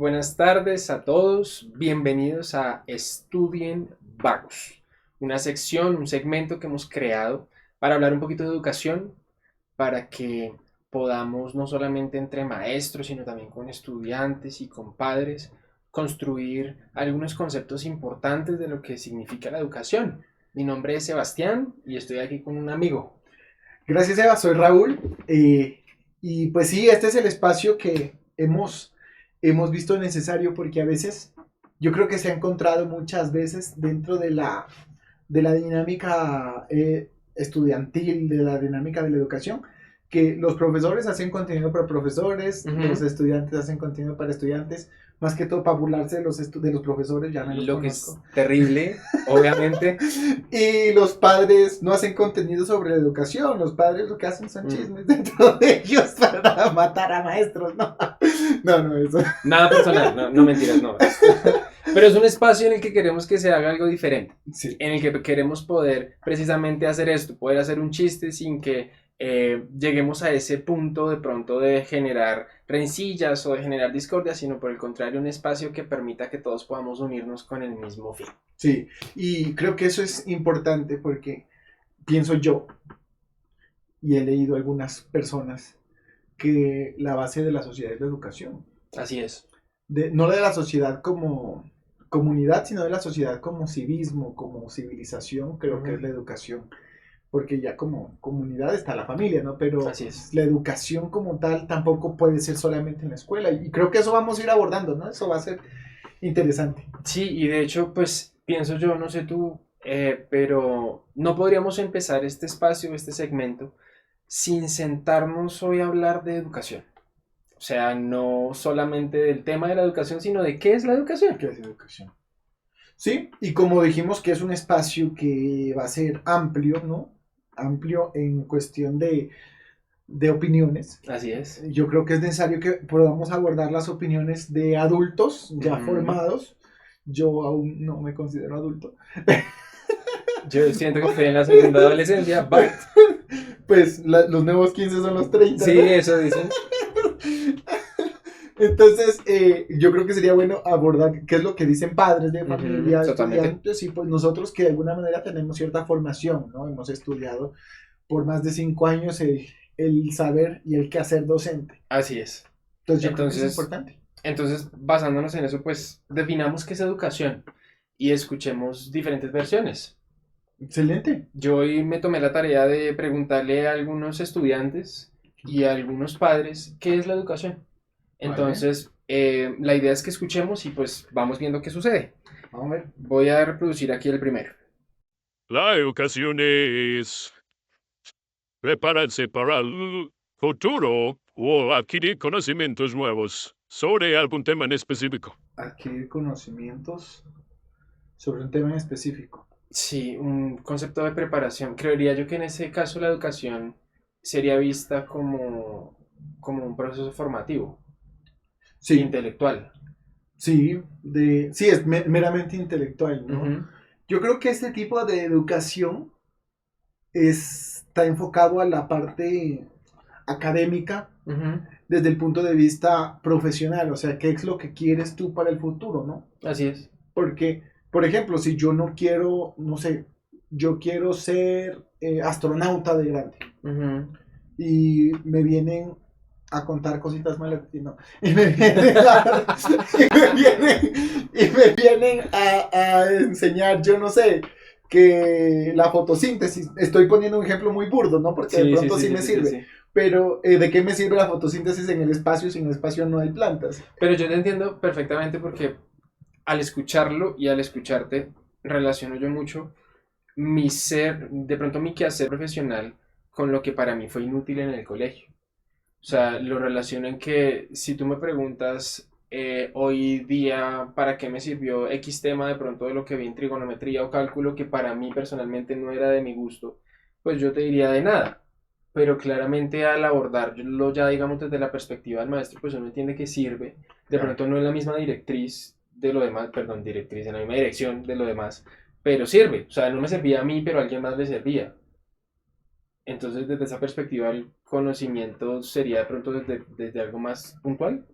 buenas tardes a todos. Bienvenidos a Estudien Vagos, una sección, un segmento que hemos creado para hablar un poquito de educación, para que podamos no solamente entre maestros, sino también con estudiantes y con padres, construir algunos conceptos importantes de lo que significa la educación. Mi nombre es Sebastián y estoy aquí con un amigo. Gracias, Eva. Soy Raúl. Y pues sí, este es el espacio que hemos visto necesario porque a veces yo creo que se ha encontrado muchas veces dentro de la dinámica estudiantil, de la dinámica de la educación, que los profesores hacen contenido para profesores, los Ujú. estudiantes hacen contenido para estudiantes, más que todo para burlarse de los profesores, ya me los Lo que es conozco. terrible, obviamente. Y los padres no hacen contenido sobre la educación, los padres lo que hacen son Mm. chismes dentro de ellos para matar a maestros, ¿no? No, no, eso. Nada personal, no, no mentiras, no. Pero es un espacio en el que queremos que se haga algo diferente, Sí, en el que queremos poder precisamente hacer esto, poder hacer un chiste sin que lleguemos a ese punto de pronto de generar rencillas o de generar discordia, sino por el contrario, un espacio que permita que todos podamos unirnos con el mismo fin. sí. Y creo que eso es importante porque pienso yo, y he leído algunas personas, que la base de la sociedad es la educación. Así es. No de la sociedad como comunidad, sino de la sociedad como civismo, como civilización, creo que es Ujú. la educación. Porque ya como comunidad está la familia, ¿no? Pero Así es. la educación como tal tampoco puede ser solamente en la escuela. Y creo que eso vamos a ir abordando, ¿no? Eso va a ser interesante. Sí, y de hecho, pues pienso yo, no sé tú, pero no podríamos empezar este espacio, este segmento, sin sentarnos hoy a hablar de educación. O sea, no solamente del tema de la educación, sino de qué es la educación. ¿Qué es educación? Sí, y como dijimos que es un espacio que va a ser amplio, ¿no? Amplio en cuestión de opiniones. Así es. Yo creo que es necesario que podamos abordar las opiniones de adultos ya Ujú. formados. Yo aún no me considero adulto. Yo siento que estoy en la segunda adolescencia, but Pues los nuevos 15 son los 30, sí, ¿no? eso dicen. Entonces, yo creo que sería bueno abordar qué es lo que dicen padres de Ujú, familia, totalmente. estudiantes, y pues nosotros que de alguna manera tenemos cierta formación, ¿no? Hemos estudiado por más de 5 años el saber y el quehacer docente. Así es. Entonces, yo creo que es Entonces, importante. entonces, basándonos en eso, pues definamos qué es educación y escuchemos diferentes versiones. Excelente. Yo hoy me tomé la tarea de preguntarle a algunos estudiantes y a algunos padres qué es la educación. Vale, Entonces, la idea es que escuchemos y pues vamos viendo qué sucede. vamos a ver. Voy a reproducir aquí el primero. La educación es prepararse para el futuro o adquirir conocimientos nuevos sobre algún tema en específico. Adquirir conocimientos sobre un tema en específico. Sí, un concepto de preparación. Creería yo que en ese caso la educación sería vista como un proceso formativo, Sí, intelectual. sí, es meramente intelectual, ¿no? Ujú, Yo creo que este tipo de educación está enfocado a la parte académica ujú. desde el punto de vista profesional, o sea, qué es lo que quieres tú para el futuro, ¿no? Así es. Porque, por ejemplo, si yo no quiero, no sé, yo quiero ser astronauta de grande Ujú. y me vienen a contar cositas malas, y me vienen a enseñar, yo no sé, que la fotosíntesis, estoy poniendo un ejemplo muy burdo, ¿no? Porque de Sí, sí, pronto sí, sí sí, me sí, sí, sirve, sí. pero ¿de qué me sirve la fotosíntesis en el espacio si en el espacio no hay plantas? Pero yo te entiendo perfectamente porque al escucharlo y al escucharte relaciono yo mucho mi ser, de pronto mi quehacer profesional con lo que para mí fue inútil en el colegio. O sea, lo relaciono en que si tú me preguntas hoy día para qué me sirvió X tema de pronto de lo que vi en trigonometría o cálculo que para mí personalmente no era de mi gusto, pues yo te diría de nada. Pero claramente al abordarlo ya digamos desde la perspectiva del maestro, pues uno entiende que sirve. De Claro. pronto no es la misma directriz de lo demás, perdón, directriz en la misma dirección de lo demás, pero sirve. O sea, no me servía a mí, pero a alguien más le servía. Entonces, desde esa perspectiva, el conocimiento sería de pronto desde algo más puntual.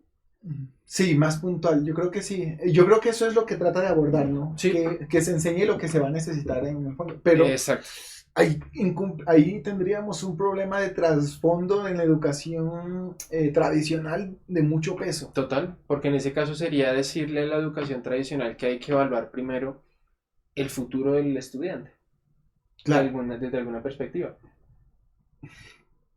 Sí, más puntual, yo creo que sí. Yo creo que eso es lo que trata de abordar, ¿no? Sí, Que se enseñe lo que se va a necesitar en el fondo. Pero exacto. ahí tendríamos un problema de trasfondo en la educación tradicional de mucho peso. Total, porque en ese caso sería decirle a la educación tradicional que hay que evaluar primero el futuro del estudiante, Claro. desde alguna perspectiva.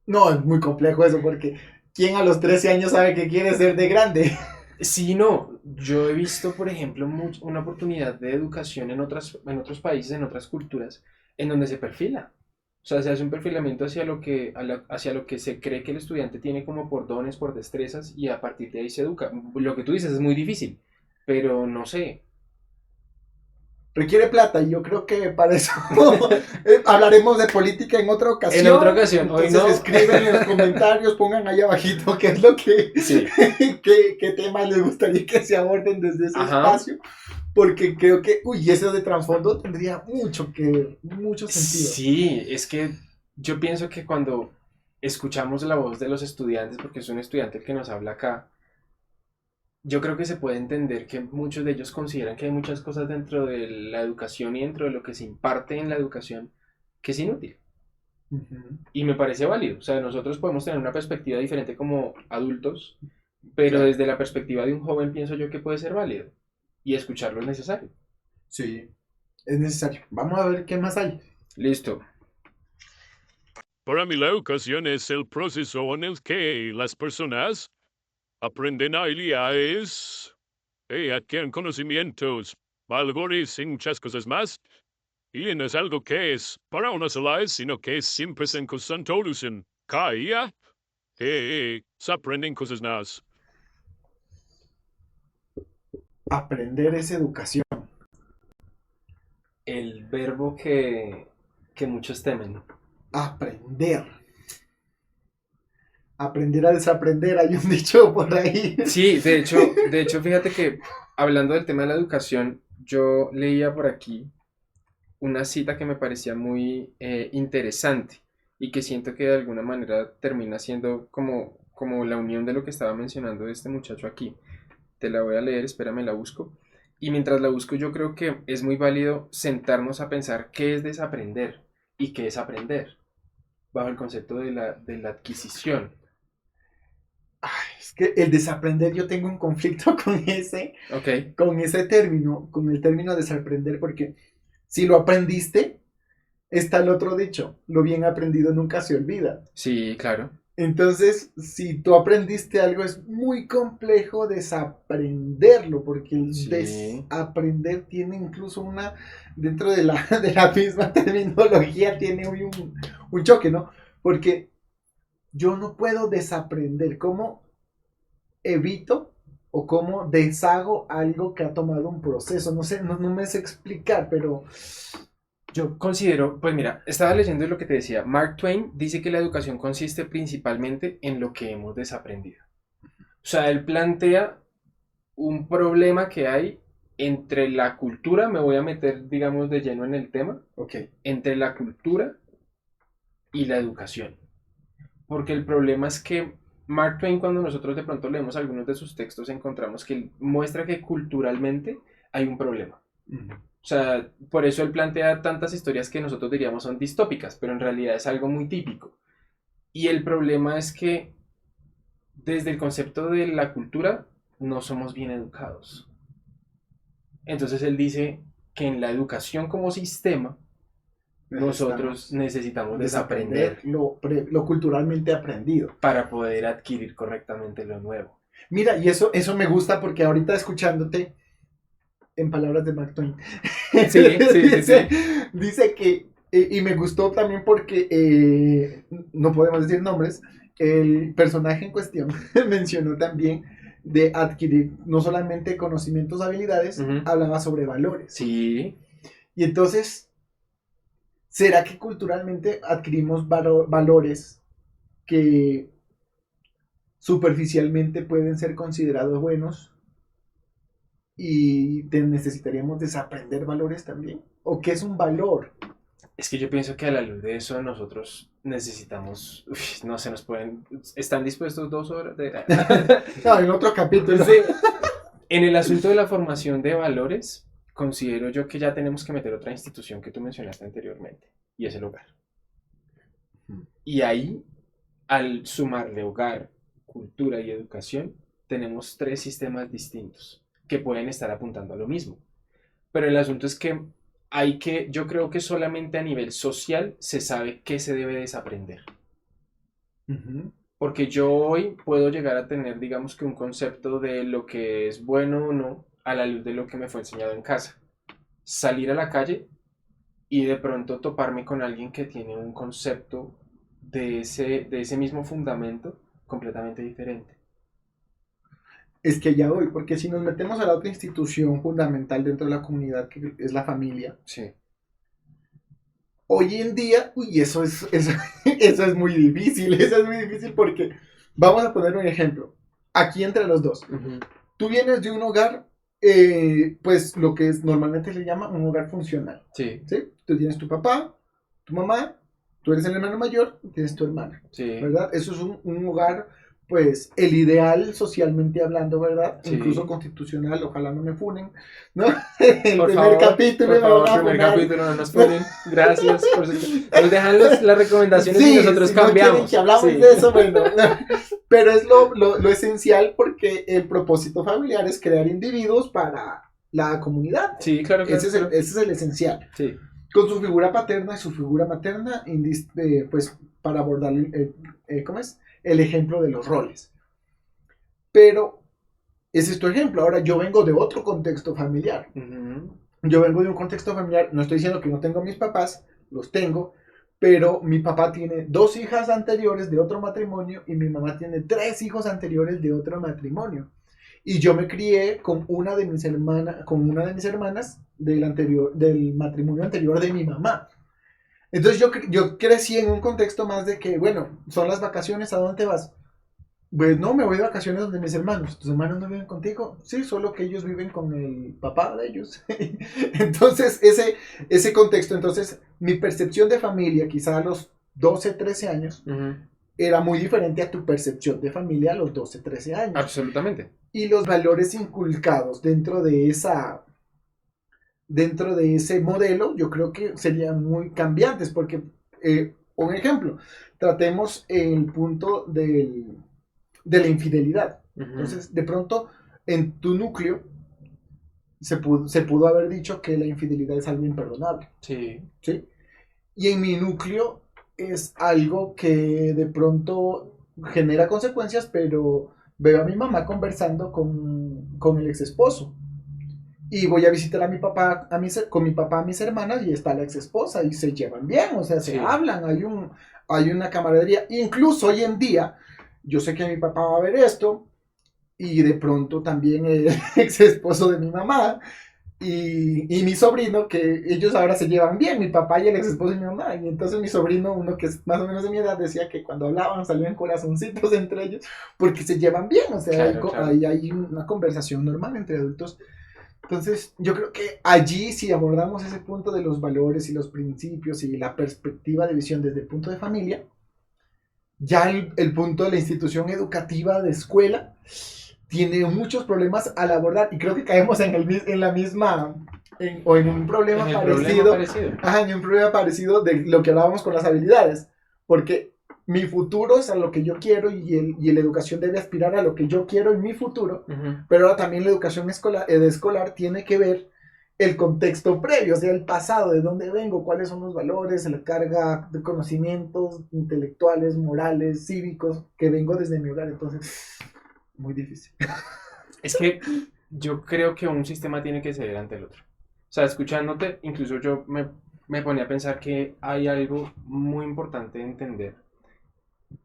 No, es muy complejo eso porque ¿quién a los 13 años sabe que quiere ser de grande? Sí, no, yo he visto, por ejemplo, una oportunidad de educación en otros países, en otras culturas, en donde se perfila. O sea, se hace un perfilamiento hacia hacia lo que se cree que el estudiante tiene como por dones, por destrezas, y a partir de ahí se educa. Lo que tú dices es muy difícil, pero no sé. Requiere plata y yo creo que para eso hablaremos de política en otra En otra ocasión. ocasión, hoy Entonces no. escriben en los comentarios, pongan ahí abajito qué es lo que, Sí, qué temas les gustaría que se aborden desde ese ajá. espacio, porque creo que, uy, eso de trasfondo tendría mucho sentido. Sí, es que yo pienso que cuando escuchamos la voz de los estudiantes, porque es un estudiante el que nos habla acá, yo creo que se puede entender que muchos de ellos consideran que hay muchas cosas dentro de la educación y dentro de lo que se imparte en la educación que es inútil. Ujú, Y me parece válido. O sea, nosotros podemos tener una perspectiva diferente como adultos, pero claro, desde la perspectiva de un joven pienso yo que puede ser válido. Y escucharlo es necesario. sí, es necesario. Vamos a ver qué más hay. Listo. Para mí la educación es el proceso en el que las personas aprenden habilidades, adquieren conocimientos, valores y muchas cosas más. Y no es algo que es para una sola vez, sino que siempre es en constante evolución. Cada día se aprenden cosas nuevas. Aprender es educación. El verbo que muchos temen. Aprender. Aprender a desaprender, hay un dicho por ahí. Sí, de hecho, fíjate que hablando del tema de la educación, yo leía por aquí una cita que me parecía muy interesante y que siento que de alguna manera termina siendo como la unión de lo que estaba mencionando este muchacho aquí. Te la voy a leer, espérame, la busco. Y mientras la busco, yo creo que es muy válido sentarnos a pensar qué es desaprender y qué es aprender, bajo el concepto de la adquisición. Ay, es que el desaprender, yo tengo un conflicto Ok, con ese término, con el término desaprender, porque si lo aprendiste, está el otro dicho, lo bien aprendido nunca se olvida. sí, claro. Entonces, si tú aprendiste algo, es muy complejo desaprenderlo, porque el Sí, desaprender tiene incluso dentro de de la misma terminología, tiene un choque, ¿no? Porque yo no puedo desaprender. ¿Cómo evito o cómo deshago algo que ha tomado un proceso? No sé, no me sé explicar, pero yo considero, pues mira, estaba leyendo lo que te decía. Mark Twain dice que la educación consiste principalmente en lo que hemos desaprendido. O sea, él plantea un problema que hay entre la cultura, me voy a meter, digamos, de lleno en el tema, ok. entre la cultura y la educación. Porque el problema es que Mark Twain, cuando nosotros de pronto leemos algunos de sus textos, encontramos que él muestra que culturalmente hay un problema. Ujú. O sea, por eso él plantea tantas historias que nosotros diríamos son distópicas, pero en realidad es algo muy típico. Y el problema es que desde el concepto de la cultura no somos bien educados. Entonces él dice que en la educación como sistema nosotros Necesitamos necesitamos desaprender desaprender lo culturalmente aprendido. para poder adquirir correctamente lo nuevo. Mira, y eso me gusta porque ahorita escuchándote, en palabras de Mark Twain, Sí, sí, sí, dice, sí. dice que, y me gustó también porque no podemos decir nombres, el personaje en cuestión mencionó también de adquirir no solamente conocimientos, habilidades, Ujú. hablaba sobre valores. Sí, Y entonces, ¿será que culturalmente adquirimos valores que superficialmente pueden ser considerados buenos y necesitaríamos desaprender valores también? ¿O qué es un valor? Es que yo pienso que a la luz de eso nosotros necesitamos, no se nos pueden, ¿están dispuestos 2 horas de... No, en otro capítulo. Sí. En el asunto de la formación de valores, considero yo que ya tenemos que meter otra institución que tú mencionaste anteriormente, y es el hogar. Y ahí, al sumarle hogar, cultura y educación, tenemos 3 sistemas distintos que pueden estar apuntando a lo mismo. Pero el asunto es que yo creo que solamente a nivel social se sabe qué se debe desaprender. Ujú. Porque yo hoy puedo llegar a tener, digamos que un concepto de lo que es bueno o no a la luz de lo que me fue enseñado en casa. Salir a la calle y de pronto toparme con alguien que tiene un concepto de ese mismo fundamento completamente diferente. Es que ya voy, porque si nos metemos a la otra institución fundamental dentro de la comunidad, que es la familia, Sí. hoy en día, uy, eso es muy difícil, eso es muy difícil porque, vamos a poner un ejemplo, aquí entre los dos. Uh-huh. Tú vienes de un hogar, pues lo que normalmente se llama un hogar funcional, Sí, ¿sí? Tú tienes tu papá, tu mamá, tú eres el hermano mayor, y tienes tu hermana, sí, ¿verdad? Eso es un hogar, pues, el ideal socialmente hablando, ¿verdad? sí. Incluso constitucional, ojalá no me funen, ¿no? El Por primer favor, capítulo por me favor, van a primer funar. capítulo, no nos ponen. Gracias. Nos dejan las recomendaciones y Sí, nosotros si no quieren cambiamos. que hablamos Sí. de eso, bueno, pero es lo esencial porque el propósito familiar es crear individuos para la comunidad. Sí, claro, claro. Ese es el esencial. Sí. Con su figura paterna y su figura materna, pues para abordar ¿cómo es? El ejemplo de los roles. Pero ese es tu ejemplo. Ahora yo vengo de otro contexto familiar. Uh-huh. Yo vengo de un contexto familiar, no estoy diciendo que no tengo a mis papás, los tengo, pero mi papá tiene 2 hijas anteriores de otro matrimonio y mi mamá tiene 3 hijos anteriores de otro matrimonio. Y yo me crié con una de mis hermanas del matrimonio anterior de mi mamá. Entonces yo crecí en un contexto más de que, bueno, son las vacaciones, ¿a dónde vas? Pues no, me voy de vacaciones donde mis hermanos. ¿Tus hermanos no viven contigo? Sí, solo que ellos viven con el papá de ellos. Entonces, ese contexto, entonces, mi percepción de familia, quizá a los 12, 13 años, Uh-huh. era muy diferente a tu percepción de familia a los 12, 13 años. Absolutamente. Y los valores inculcados dentro de ese modelo, yo creo que serían muy cambiantes, porque, un ejemplo, tratemos el punto de la infidelidad. Uh-huh. Entonces, de pronto, en tu núcleo, se pudo haber dicho que la infidelidad es algo imperdonable, Sí. ¿sí? Y en mi núcleo es algo que de pronto genera consecuencias, pero veo a mi mamá conversando con el ex esposo. Y voy a visitar a mi papá, con mi papá a mis hermanas y está la ex esposa y se llevan bien, o sea, se Sí. hablan, hay una camaradería. Incluso hoy en día, yo sé que mi papá va a ver esto y de pronto también el ex esposo de mi mamá y mi sobrino, que ellos ahora se llevan bien, mi papá y el ex esposo de mi mamá. Y entonces mi sobrino, uno que es más o menos de mi edad, decía que cuando hablaban salían corazoncitos entre ellos porque se llevan bien, o sea, Claro. hay una conversación normal entre adultos. Entonces, yo creo que allí, si abordamos ese punto de los valores y los principios y la perspectiva de visión desde el punto de familia, ya el punto de la institución educativa de escuela tiene muchos problemas al abordar y creo que caemos en la misma, o en un problema parecido. Ajá, en un problema parecido de lo que hablábamos con las habilidades, porque mi futuro es a lo que yo quiero y la educación debe aspirar a lo que yo quiero en mi futuro, Uh-huh. pero ahora también la educación escolar tiene que ver el contexto previo, o sea, el pasado, de dónde vengo, cuáles son los valores, la carga de conocimientos intelectuales, morales, cívicos, que vengo desde mi hogar, entonces, muy difícil. Es que yo creo que un sistema tiene que ceder ante el otro. O sea, escuchándote, incluso yo me ponía a pensar que hay algo muy importante de entender.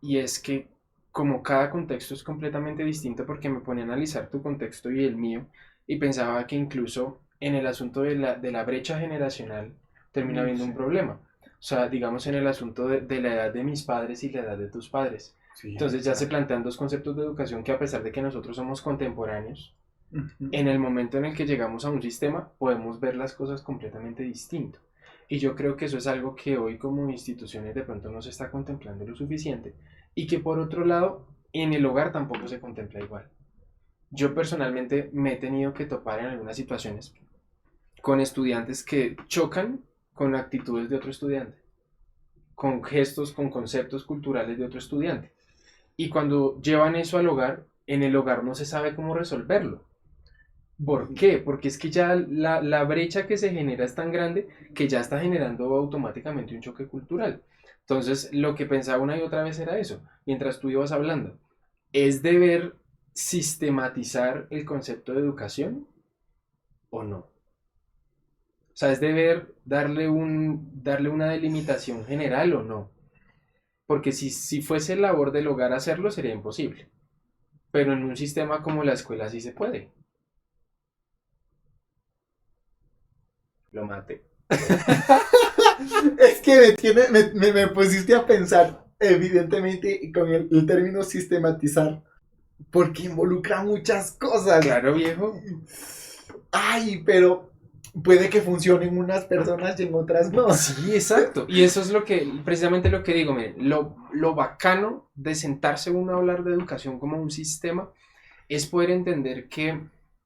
Y es que como cada contexto es completamente distinto, porque me ponía a analizar tu contexto y el mío, y pensaba que incluso en el asunto de la brecha generacional termina habiendo un problema. O sea, digamos en el asunto de la edad de mis padres y la edad de tus padres. Sí, Entonces ya se plantean 2 conceptos de educación que, a pesar de que nosotros somos contemporáneos, uh-huh. en el momento en el que llegamos a un sistema podemos ver las cosas completamente distinto. Y yo creo que eso es algo que hoy como instituciones de pronto no se está contemplando lo suficiente. Y que por otro lado, en el hogar tampoco se contempla igual. Yo personalmente me he tenido que topar en algunas situaciones con estudiantes que chocan con actitudes de otro estudiante, con gestos, con conceptos culturales de otro estudiante. Y cuando llevan eso al hogar, en el hogar no se sabe cómo resolverlo. ¿Por qué? Porque es que ya la brecha que se genera es tan grande que ya está generando automáticamente un choque cultural. Entonces, lo que pensaba una y otra vez era eso, mientras tú ibas hablando. ¿Es deber sistematizar el concepto de educación o no? O sea, ¿es deber darle una delimitación general o no? Porque si fuese labor del hogar hacerlo, sería imposible. Pero en un sistema como la escuela sí se puede. Lo maté. Es que me pusiste a pensar, evidentemente, con el término sistematizar, porque involucra muchas cosas. Claro, viejo. Ay, pero puede que funcione en unas personas y en otras no. Sí, exacto. Y eso es precisamente lo que digo, miren, lo bacano de sentarse uno a hablar de educación como un sistema es poder entender que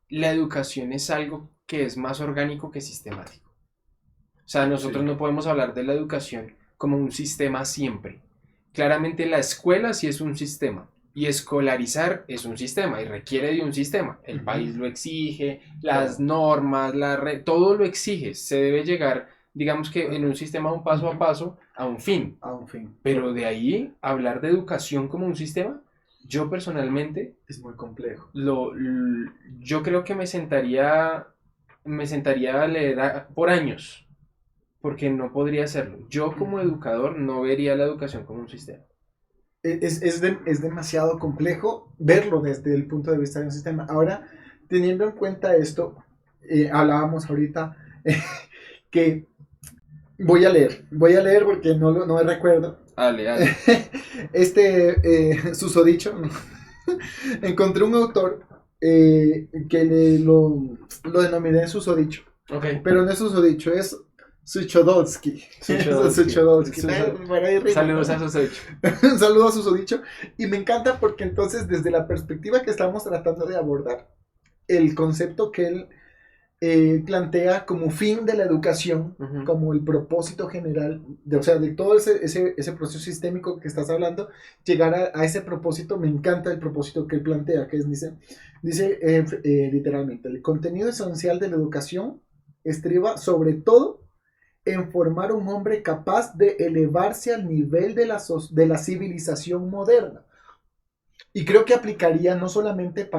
la educación es algo que es más orgánico que sistemático. O sea, nosotros no podemos hablar de la educación como un sistema siempre. Claramente la escuela sí es un sistema. Y escolarizar es un sistema y requiere de un sistema. El país lo exige, las normas, todo lo exige. Se debe llegar, digamos que en un sistema un paso a paso, a un fin. A un fin. Pero de ahí, hablar de educación como un sistema, yo personalmente, Es muy complejo. yo creo que me sentaría a leer por años, porque no podría hacerlo. Yo como educador no vería la educación como un sistema. Es demasiado complejo verlo desde el punto de vista de un sistema. Ahora, teniendo en cuenta esto, hablábamos ahorita que voy a leer porque no me recuerdo. Dale. Susodicho, encontré un autor que lo denominé susodicho, Okay. pero no es susodicho, es Suchodolski. Suchodolski. Saludos a sus hechos. Un saludo a Susodicho. Y me encanta porque entonces desde la perspectiva que estamos tratando de abordar, el concepto que él plantea como fin de la educación, como el propósito general, o sea, de todo ese proceso sistémico que estás hablando, llegar a ese propósito, me encanta el propósito que él plantea, que es, dice literalmente, el contenido esencial de la educación estriba sobre todo en formar un hombre capaz de elevarse al nivel de la civilización moderna. Y creo que aplicaría no solamente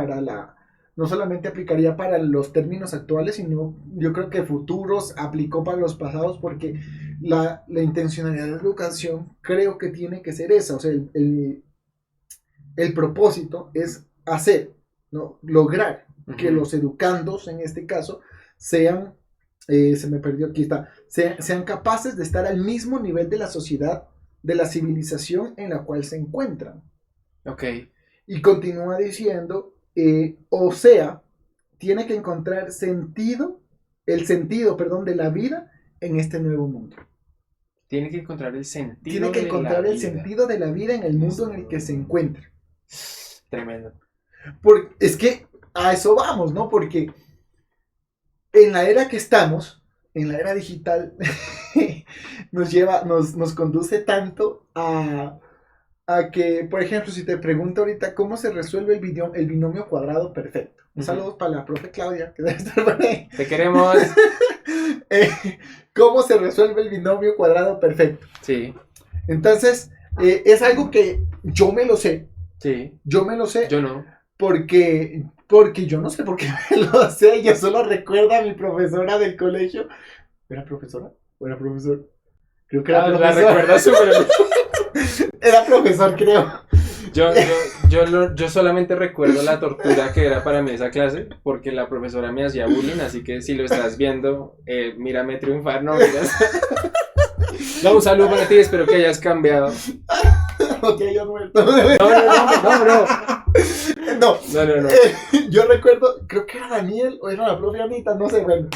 aplicaría para los términos actuales, sino yo creo que futuros, aplicó para los pasados, porque la intencionalidad de la educación creo que tiene que ser esa, o sea, el propósito es hacer, ¿no? Lograr que los educandos, en este caso, sean, se me perdió, aquí está, sean capaces de estar al mismo nivel de la sociedad, de la civilización en la cual se encuentran. Ok. Y continúa diciendo, o sea, tiene que encontrar el sentido, de la vida en este nuevo mundo. Tiene que encontrar el sentido Tiene que encontrar el sentido de la vida en el mundo en el que se encuentra. Tremendo. Es que a eso vamos, ¿no? Porque en la era que estamos, en la era digital, nos conduce tanto a que, por ejemplo, si te pregunto ahorita cómo se resuelve el binomio cuadrado perfecto. Un saludo para la profe Claudia, que debe estar por ahí. Te queremos. ¿Cómo se resuelve el binomio cuadrado perfecto? Sí. Entonces, es algo que yo me lo sé. Sí. Yo me lo sé. Yo no. Porque yo no sé por qué me lo sé. Yo solo recuerdo a mi profesora del colegio. ¿Era profesora? ¿O era profesor? Creo que era profesor. La recuerdas súper. Era profesor, creo. Yo solamente recuerdo la tortura que era para mí esa clase, porque la profesora me hacía bullying, así que si lo estás viendo, mírame triunfar, no miras. No, un saludo para ti, espero que hayas cambiado. O que hayas muerto. No. Yo recuerdo, creo que era Daniel o era la propia Anita, no sé, bueno.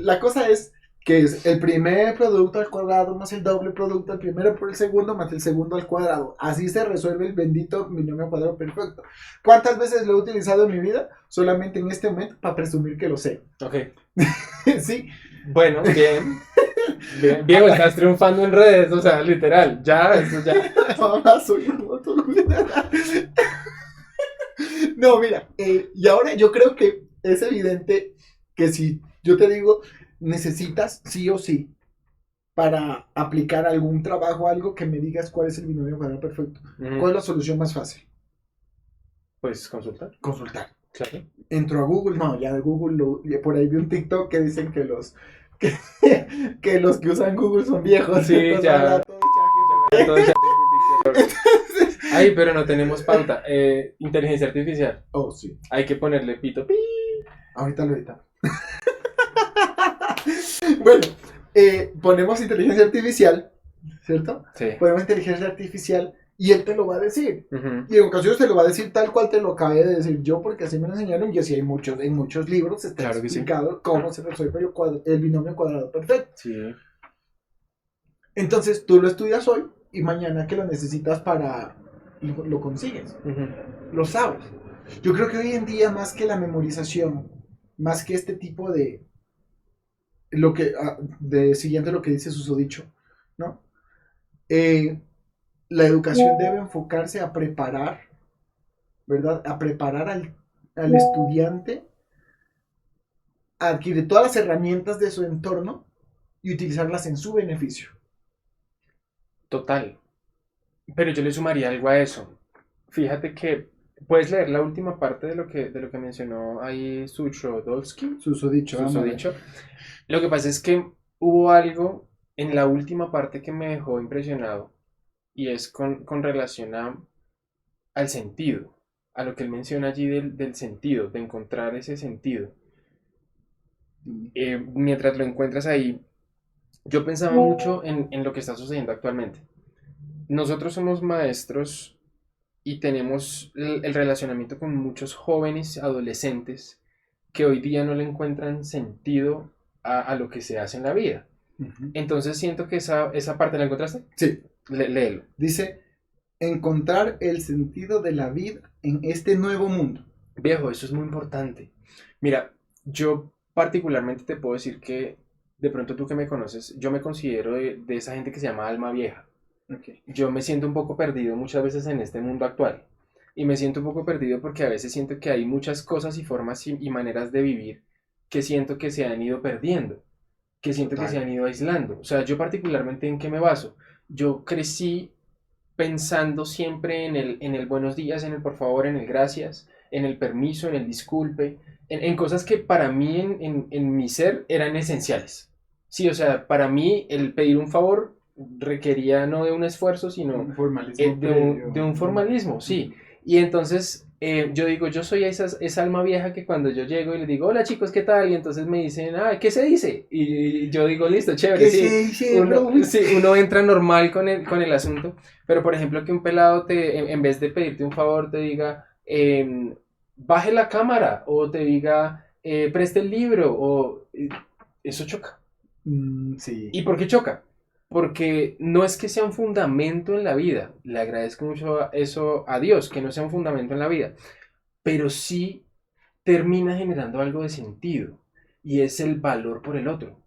La cosa es que es el primer producto al cuadrado más el doble producto, el primero por el segundo más el segundo al cuadrado. Así se resuelve el bendito binomio cuadrado perfecto. ¿Cuántas veces lo he utilizado en mi vida? Solamente en este momento para presumir que lo sé. Ok. Sí. Bueno, bien. Bien, Diego, estás triunfando en redes, o sea, literal, ya, eso ya. Mamá, soy un moto. No, mira, y ahora yo creo que es evidente que si yo te digo, necesitas sí o sí para aplicar algún trabajo, algo que me digas cuál es el binomio cuadrado perfecto. ¿Cuál es la solución más fácil? Pues consultar. Consultar. Claro. Entro a Google, no, ya de Google, por ahí vi un TikTok que dicen que que, que los que usan Google son viejos. Sí, entonces ya. ahora todo Todo ya- Ay, pero no tenemos pauta. Inteligencia artificial. Oh, sí. Hay que ponerle pito. Pi. Ahorita lo editamos. Bueno, ponemos inteligencia artificial, ¿cierto? Sí. Ponemos inteligencia artificial y él te lo va a decir. Ujú. Y en ocasiones te lo va a decir tal cual te lo acabé de decir yo, porque así me lo enseñaron. Y así hay en muchos libros está Claro que sí. explicado cómo se resuelve el binomio cuadrado perfecto. Sí. Entonces tú lo estudias hoy y mañana que lo necesitas para lo consigues, Ujú. lo sabes. Yo creo que hoy en día más que la memorización, más que este tipo de siguiente lo que dice susodicho, ¿no? La educación debe enfocarse a preparar, ¿verdad? A preparar al estudiante a adquirir todas las herramientas de su entorno y utilizarlas en su beneficio. Total. Pero yo le sumaría algo a eso. Fíjate que puedes leer la última parte de lo que mencionó ahí Suchodolski. Susodicho. Susodicho. Lo que pasa es que hubo algo en la última parte que me dejó impresionado y es con relación al sentido, a lo que él menciona allí del sentido, de encontrar ese sentido. Mientras lo encuentras ahí, yo pensaba mucho en lo que está sucediendo actualmente. Nosotros somos maestros y tenemos el relacionamiento con muchos jóvenes, adolescentes, que hoy día no le encuentran sentido a lo que se hace en la vida. Uh-huh. Entonces siento que esa parte, ¿la encontraste? Sí. Léelo. Dice, encontrar el sentido de la vida en este nuevo mundo. Viejo, eso es muy importante. Mira, yo particularmente te puedo decir que, de pronto tú que me conoces, yo me considero de esa gente que se llama alma vieja. Okay. Yo me siento un poco perdido muchas veces en este mundo actual. Y me siento un poco perdido porque a veces siento que hay muchas cosas y formas y maneras de vivir que siento que se han ido perdiendo, que siento que se han ido aislando. O sea, yo particularmente, ¿en qué me baso? Yo crecí pensando siempre en el buenos días, en el por favor, en el gracias, en el permiso, en el disculpe, en cosas que para mí en mi ser eran esenciales. Sí, o sea, para mí el pedir un favor requería no de un esfuerzo, sino Un formalismo de un formalismo, sí. Y entonces yo digo, yo soy esa alma vieja que cuando yo llego y les digo, hola chicos, ¿qué tal? Y entonces me dicen, ¿qué se dice? Y yo digo, listo, chévere, ¿Qué sí. se dice, Uno entra normal con el asunto, pero por ejemplo que un pelado en vez de pedirte un favor te diga, baje la cámara, o te diga, preste el libro, eso choca. Sí. ¿Y por qué choca? Porque no es que sea un fundamento en la vida, le agradezco mucho eso a Dios, que no sea un fundamento en la vida, pero sí termina generando algo de sentido, y es el valor por el otro,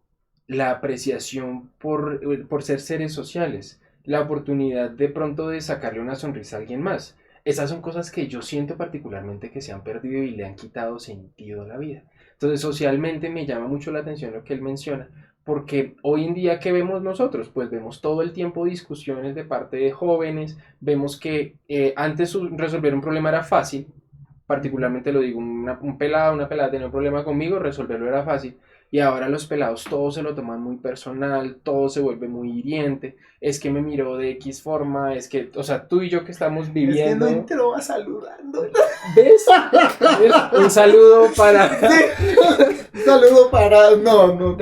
la apreciación por ser seres sociales, la oportunidad de pronto de sacarle una sonrisa a alguien más. Esas son cosas que yo siento particularmente que se han perdido y le han quitado sentido a la vida. Entonces, socialmente me llama mucho la atención lo que él menciona, porque hoy en día, ¿qué vemos nosotros? Pues vemos todo el tiempo discusiones de parte de jóvenes, vemos que antes resolver un problema era fácil, particularmente lo digo, un pelado, una pelada tenía un problema conmigo, resolverlo era fácil, y ahora los pelados todos se lo toman muy personal, todo se vuelve muy hiriente, es que me miró de X forma, es que, o sea, tú y yo que estamos viviendo... Es que no entró saludando. ¿Ves? Un saludo para... Un saludo para... No.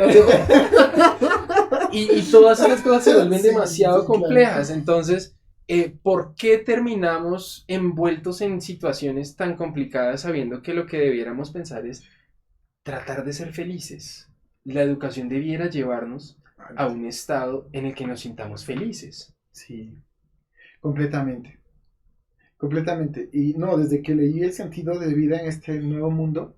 Y todas esas cosas se vuelven Sí, demasiado sí, complejas, claro. entonces... ¿por qué terminamos envueltos en situaciones tan complicadas sabiendo que lo que debiéramos pensar es tratar de ser felices? la educación debiera llevarnos a un estado en el que nos sintamos felices. Sí, completamente. Completamente. Y no, desde que leí El sentido de vida en este nuevo mundo,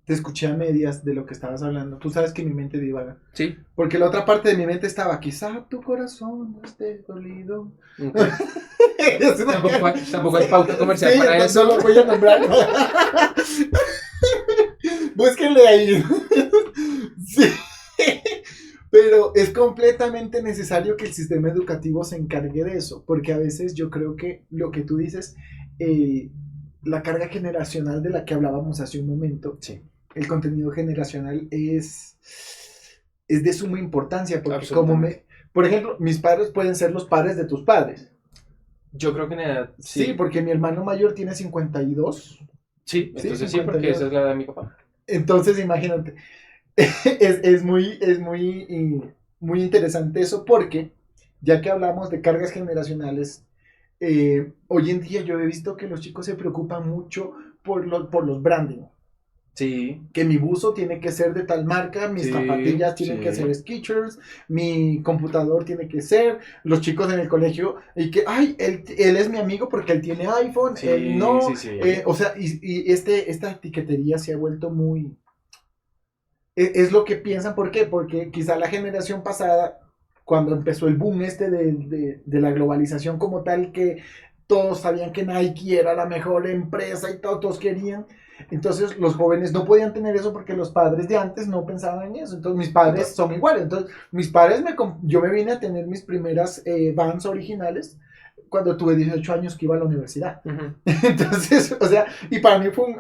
te escuché a medias de lo que estabas hablando. Tú sabes que mi mente divaga. Sí. Porque la otra parte de mi mente estaba, quizá tu corazón no esté dolido. Okay. Es una Tampoco hay pauta comercial sí, para no, eso. no lo voy a nombrar. Búsquenle ahí. Sí. Pero es completamente necesario que el sistema educativo se encargue de eso, porque a veces yo creo que lo que tú dices, la carga generacional de la que hablábamos hace un momento, Sí. el contenido generacional es de suma importancia, porque por ejemplo, mis padres pueden ser los padres de tus padres. Yo creo que en edad, Sí, porque mi hermano mayor tiene 52. Sí, entonces sí, 52. porque esa es la edad de mi papá. Entonces, imagínate, es muy interesante eso porque, ya que hablamos de cargas generacionales, hoy en día yo he visto que los chicos se preocupan mucho por los branding. Sí. Que mi buzo tiene que ser de tal marca, mis zapatillas tienen que ser Skechers, mi computador tiene que ser, los chicos en el colegio, y que, ay, él es mi amigo porque él tiene iPhone, él no, o sea, y esta etiquetería se ha vuelto muy... Es lo que piensan, ¿por qué? Porque quizá la generación pasada, cuando empezó el boom de la globalización como tal, que todos sabían que Nike era la mejor empresa y todos querían, entonces los jóvenes no podían tener eso porque los padres de antes no pensaban en eso. Entonces mis padres son iguales. Entonces mis padres, yo me vine a tener mis primeras Vans originales cuando tuve 18 años que iba a la universidad. Uh-huh. Entonces, o sea, y para mí fue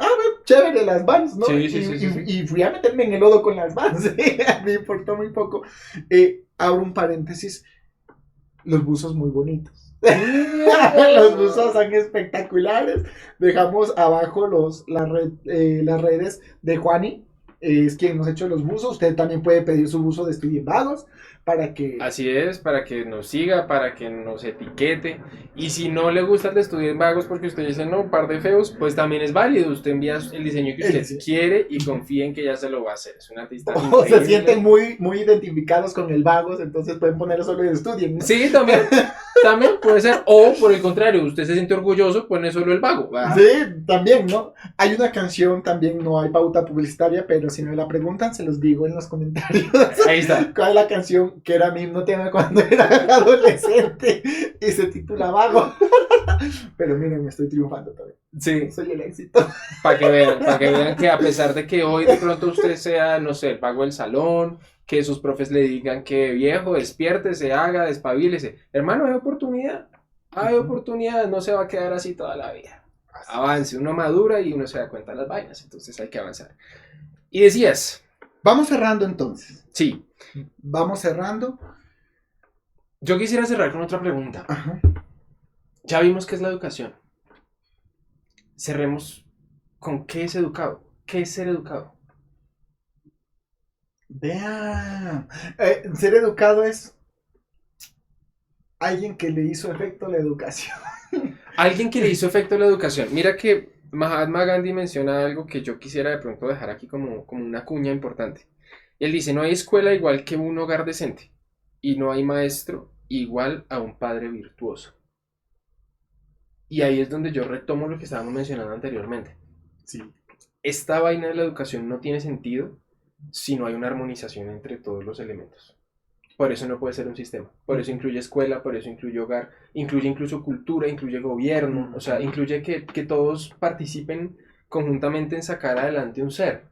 chévere las Vans, ¿no? Sí, y fui a meterme en el lodo con las Vans. Me importó muy poco. Abro un paréntesis, los buzos muy bonitos. Los buzos son espectaculares. Dejamos abajo las redes de Juani, es quien nos ha hecho los buzos. Usted también puede pedir su buzo de Estudio en Vagos para que... Así es, para que nos siga, para que nos etiquete. Y si no le gusta el de Estudio en Vagos porque usted dice, no, par de feos, pues también es válido. Usted envía el diseño que usted quiere y confía en que ya se lo va a hacer. Es un artista increíble. Se sienten muy, muy identificados con el Vagos, entonces pueden poner solo el Estudio, ¿no? Sí, también. También puede ser, o por el contrario, usted se siente orgulloso, pone solo el vago. Sí, también, ¿no? Hay una canción, también no hay pauta publicitaria, pero si me la preguntan, se los digo en los comentarios. Ahí está. ¿Cuál es la canción que era mi himno tema cuando era adolescente y se titula Vago? Pero miren, me estoy triunfando todavía. Sí. Soy el éxito. Para que vean que a pesar de que hoy de pronto usted sea, no sé, el vago del salón, que sus profes le digan que viejo, despiértese, haga, despabilese. Hermano, hay oportunidad, no se va a quedar así toda la vida. Avance, uno madura y uno se da cuenta de las vainas, entonces hay que avanzar. Y decías... Vamos cerrando entonces. Sí. Vamos cerrando. Yo quisiera cerrar con otra pregunta. Ajá. Ya vimos qué es la educación. Cerremos con qué es educado. ¿Qué es ser educado? Vean, ser educado es alguien que le hizo efecto la educación. Alguien que le hizo efecto la educación. Mira que Mahatma Gandhi menciona algo que yo quisiera de pronto dejar aquí como una cuña importante. Él dice, no hay escuela igual que un hogar decente y no hay maestro igual a un padre virtuoso. Y ahí es donde yo retomo lo que estábamos mencionando anteriormente. Sí. Esta vaina de la educación no tiene sentido si no hay una armonización entre todos los elementos. Por eso no puede ser un sistema. Por eso incluye escuela, por eso incluye hogar, incluye incluso cultura, incluye gobierno, o sea, incluye que todos participen conjuntamente en sacar adelante un ser.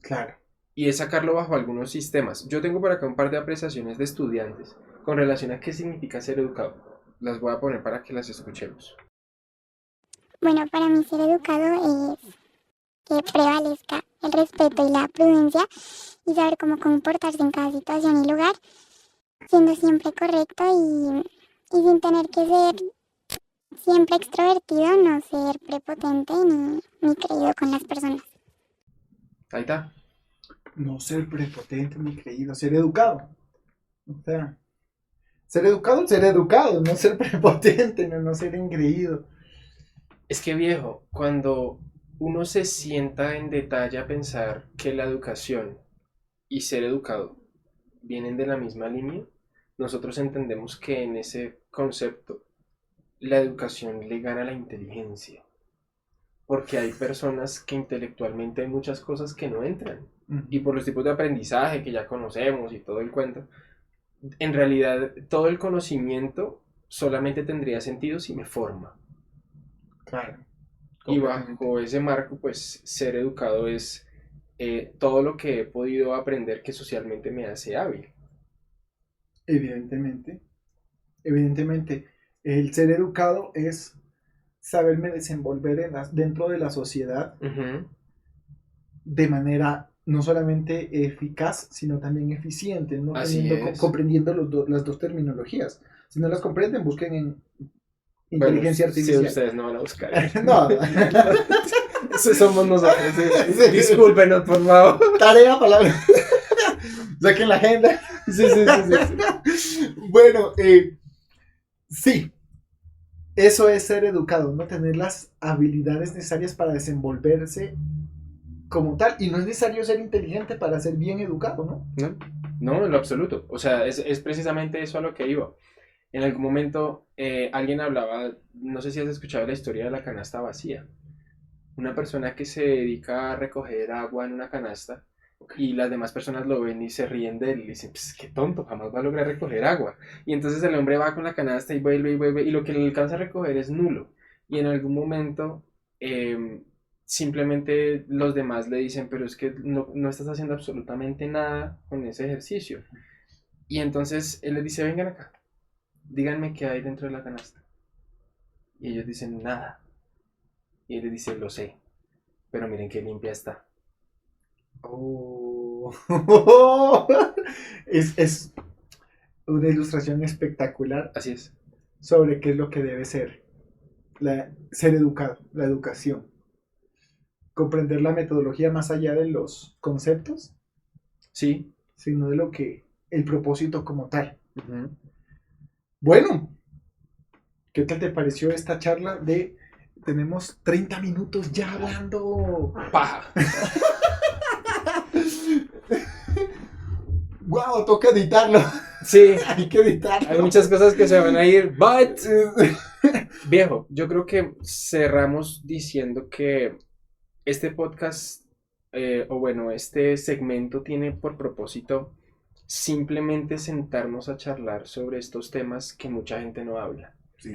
Claro. Y es sacarlo bajo algunos sistemas. Yo tengo por acá un par de apreciaciones de estudiantes con relación a qué significa ser educado. Las voy a poner para que las escuchemos. Bueno, para mí ser educado es que prevalezca el respeto y la prudencia y saber cómo comportarse en cada situación y lugar, siendo siempre correcto y sin tener que ser siempre extrovertido, no ser prepotente ni creído con las personas. Ahí está. No ser prepotente ni creído, ser educado. O sea, ser educado, no ser prepotente, no ser engreído. Es que viejo, cuando uno se sienta en detalle a pensar que la educación y ser educado vienen de la misma línea, nosotros entendemos que en ese concepto la educación le gana a la inteligencia. Porque hay personas que intelectualmente hay muchas cosas que no entran. Y por los tipos de aprendizaje que ya conocemos y todo el cuento, en realidad todo el conocimiento solamente tendría sentido si me forma. Claro. Y bajo ese marco, pues ser educado es todo lo que he podido aprender que socialmente me hace hábil. Evidentemente, el ser educado es saberme desenvolver dentro de la sociedad de manera no solamente eficaz, sino también eficiente, ¿no? Comprendiendo las dos terminologías. Si no las comprenden, busquen en inteligencia artificial. Si ustedes no van a buscar. No. Eso somos nosotros. Sí. Discúlpenos, por favor. Tarea, palabra. Saquen la agenda. Sí. Bueno, sí. Eso es ser educado, ¿no? Tener las habilidades necesarias para desenvolverse como tal. Y no es necesario ser inteligente para ser bien educado, ¿no? No, en lo absoluto. O sea, es precisamente eso a lo que iba. En algún momento alguien hablaba, no sé si has escuchado la historia de la canasta vacía. Una persona que se dedica a recoger agua en una canasta y las demás personas lo ven y se ríen de él y dicen, pues qué tonto, jamás va a lograr recoger agua. Y entonces el hombre va con la canasta y vuelve y lo que le alcanza a recoger es nulo. Y en algún momento simplemente los demás le dicen, pero es que no estás haciendo absolutamente nada con ese ejercicio. Y entonces él les dice, vengan acá, díganme qué hay dentro de la canasta. Y ellos dicen, nada. Y él les dice, lo sé, pero miren qué limpia está. Oh. Es una ilustración espectacular. Así es. Sobre qué es lo que debe ser ser educado, la educación. Comprender la metodología más allá de los conceptos. Sí. Sino de lo que el propósito como tal. Uh-huh. Bueno, ¿qué tal te pareció esta charla de... Tenemos 30 minutos ya hablando. ¡Paja! ¡Guau! Toca editarlo. Sí. Hay que editarlo. Hay muchas cosas que se van a ir, but... Viejo, yo creo que cerramos diciendo que este podcast, este segmento tiene por propósito simplemente sentarnos a charlar sobre estos temas que mucha gente no habla. Sí.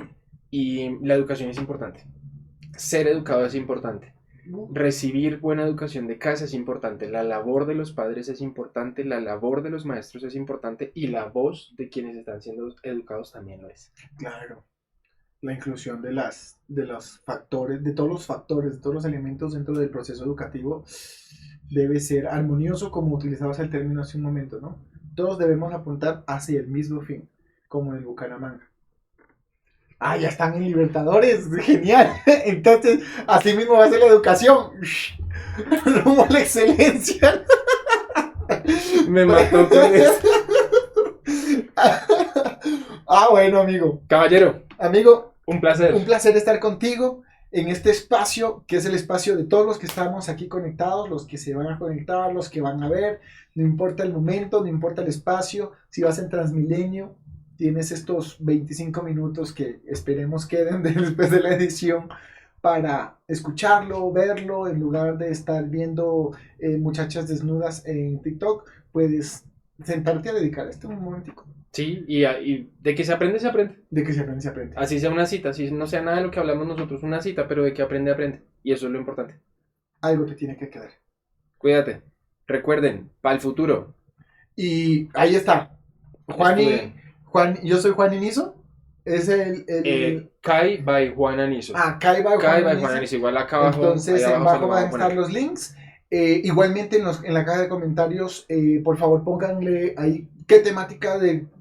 Y la educación es importante. Ser educado es importante. Recibir buena educación de casa es importante. La labor de los padres es importante. La labor de los maestros es importante. Y la voz de quienes están siendo educados también lo es. Claro. La inclusión de los factores, de todos los elementos dentro del proceso educativo debe ser armonioso, como utilizabas el término hace un momento, ¿no? Todos debemos apuntar hacia el mismo fin, como en el Bucaramanga. Ah, ya están en Libertadores, genial. Entonces, así mismo va a ser la educación. Rumbo a la excelencia. Me mató con eso. Bueno, amigo. Caballero. Amigo, un placer. Un placer estar contigo en este espacio, que es el espacio de todos los que estamos aquí conectados, los que se van a conectar, los que van a ver. No importa el momento, no importa el espacio. Si vas en Transmilenio, tienes estos 25 minutos que esperemos queden después de la edición para escucharlo, verlo, en lugar de estar viendo muchachas desnudas en TikTok, puedes sentarte a dedicar un momentico. Sí, y de que se aprende, se aprende. De que se aprende, se aprende. Así sea una cita, así no sea nada de lo que hablamos nosotros, una cita, pero de que aprende, aprende. Y eso es lo importante. Algo te tiene que quedar. Cuídate. Recuerden, para el futuro. Y ahí está. Yo soy Juan Inizo. Es el Kai by Juan Aniso. Kai by Juan Aniso. Igual acá abajo. Entonces, abajo van a estar los links. Igualmente en la caja de comentarios, por favor pónganle ahí qué temática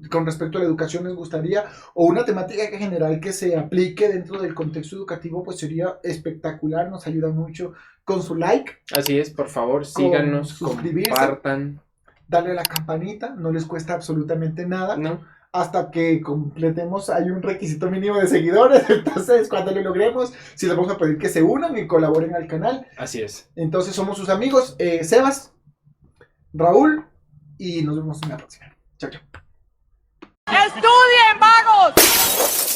con respecto a la educación les gustaría, o una temática en general que se aplique dentro del contexto educativo, pues sería espectacular, nos ayuda mucho con su like. Así es, por favor, síganos, compartan. Darle a la campanita, no les cuesta absolutamente nada. No. Hasta que completemos, hay un requisito mínimo de seguidores, entonces cuando lo logremos, sí les vamos a pedir que se unan y colaboren al canal. Así es. Entonces somos sus amigos, Sebas, Raúl y nos vemos en la próxima. Chao, chao. ¡Estudien, vagos!